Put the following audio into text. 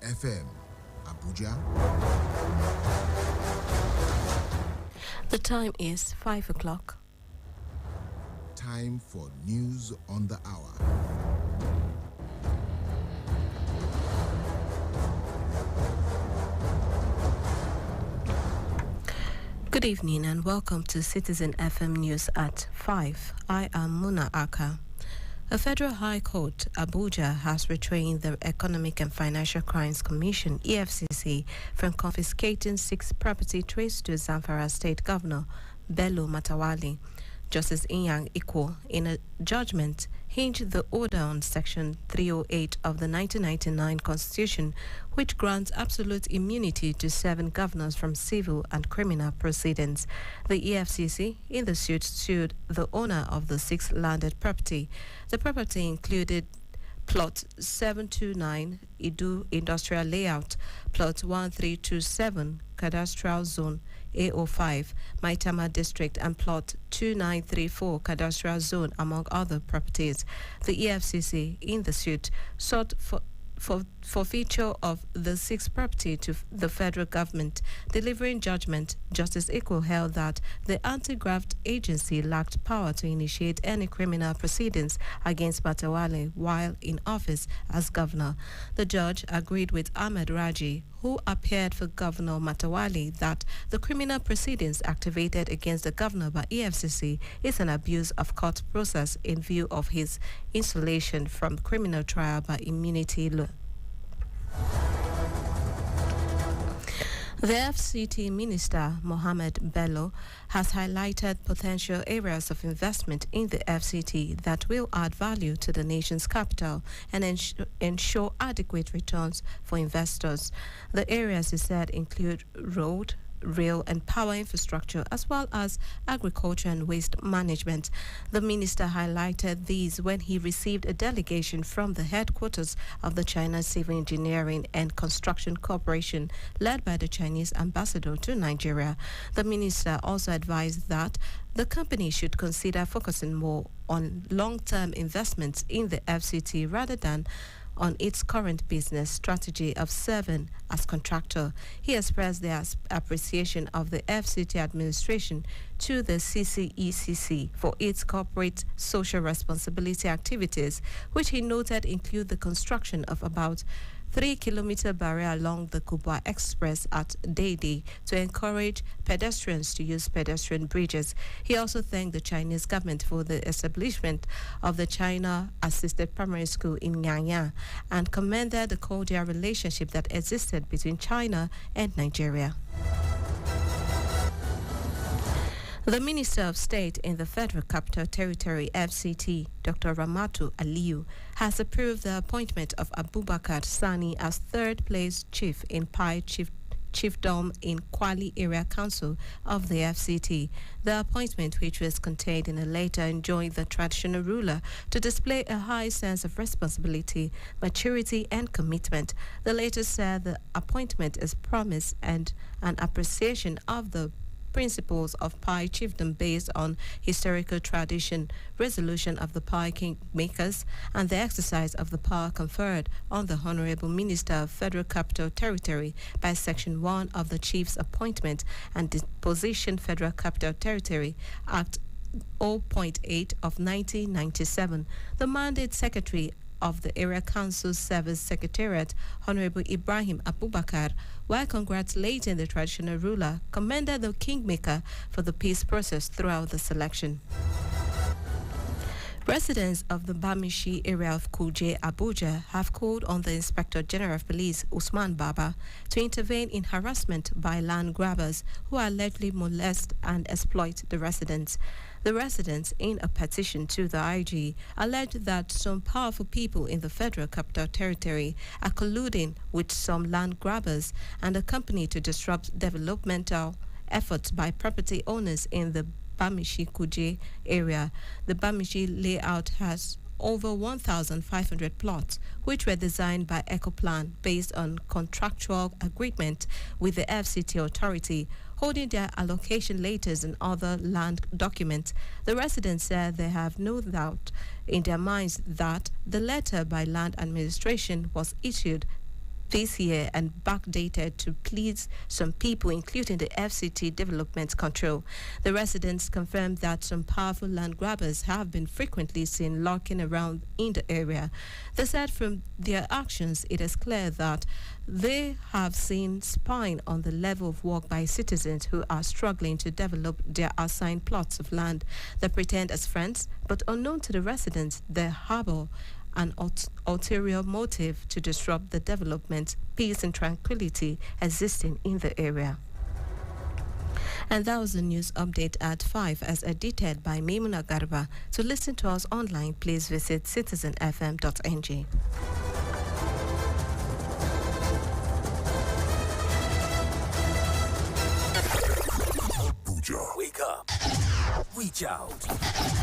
FM, Abuja. The time is 5 o'clock. Time for news on the hour. Good evening and welcome to Citizen FM News at 5. I am Muna Aka. A federal high court, Abuja, has restrained the Economic and Financial Crimes Commission, EFCC, from confiscating 6 property traced to Zamfara State Governor Bello Matawali. Justice Inyang Ikwo, in a judgment, hinged the order on Section 308 of the 1999 Constitution, which grants absolute immunity to 7 governors from civil and criminal proceedings. The EFCC, in the suit, sued the owner of the 6 landed property. The property included Plot 729 Idu Industrial Layout, Plot 1327 Cadastral Zone A05 Maitama District, and Plot 2934 Cadastral Zone, among other properties. The EFCC, in the suit, sought for forfeiture of the 6 property to the federal government. Delivering judgment, Justice Ikwo held that the anti-graft agency lacked power to initiate any criminal proceedings against Matawale while in office as governor. The judge agreed with Ahmed Raji, who appeared for Governor Matawale, that the criminal proceedings activated against the governor by EFCC is an abuse of court process in view of his insulation from criminal trial by immunity law. The FCT Minister, Mohammed Bello, has highlighted potential areas of investment in the FCT that will add value to the nation's capital and ensure adequate returns for investors. The areas, he said, include road, rail and power infrastructure, as well as agriculture and waste management. The minister highlighted these when he received a delegation from the headquarters of the China Civil Engineering and Construction Corporation, led by the Chinese ambassador to Nigeria. The minister also advised that the company should consider focusing more on long-term investments in the FCT rather than on its current business strategy of serving as contractor. He expressed their appreciation of the FCT administration to the CCECC for its corporate social responsibility activities, which he noted include the construction of about 3-kilometer barrier along the Kubwa Express at Dede to encourage pedestrians to use pedestrian bridges. He also thanked the Chinese government for the establishment of the China Assisted Primary School in Nyanya and commended the cordial relationship that existed between China and Nigeria. The Minister of State in the Federal Capital Territory, FCT, Dr. Ramatu Aliyu, has approved the appointment of Abubakar Sani as third-place chief in Pai Chiefdom in Kwali Area Council of the FCT. The appointment, which was contained in a letter, enjoined the traditional ruler to display a high sense of responsibility, maturity, and commitment. The letter said the appointment is promise and an appreciation of the principles of Pai chiefdom based on historical tradition, resolution of the Pai kingmakers, and the exercise of the power conferred on the Honorable Minister of Federal Capital Territory by Section 1 of the Chief's Appointment and Disposition Federal Capital Territory Act 0.8 of 1997. The mandate secretary of the Area Council Service Secretariat, Honorable Ibrahim Abubakar, while congratulating the traditional ruler, commended the kingmaker for the peace process throughout the selection. Residents of the Bamishi area of Kuje, Abuja, have called on the Inspector General of Police, Usman Baba, to intervene in harassment by land grabbers who allegedly molest and exploit the residents. The residents, in a petition to the IG, alleged that some powerful people in the Federal Capital Territory are colluding with some land grabbers and a company to disrupt developmental efforts by property owners in the Bamishi Kuje area. The Bamishi layout has over 1,500 plots, which were designed by Ecoplan based on contractual agreement with the FCT authority, holding their allocation letters and other land documents. The residents said they have no doubt in their minds that the letter by land administration was issued this year and backdated to please some people, including the FCT Development Control. The residents confirmed that some powerful land grabbers have been frequently seen lurking around in the area. They said from their actions, it is clear that they have seen spying on the level of work by citizens who are struggling to develop their assigned plots of land. They pretend as friends, but unknown to the residents, they harbor an ulterior motive to disrupt the development, peace and tranquility existing in the area. And that was the news update at 5 as edited by Maimuna Garba. To listen to us online, please visit citizenfm.ng. Abuja. Wake up. Reach out.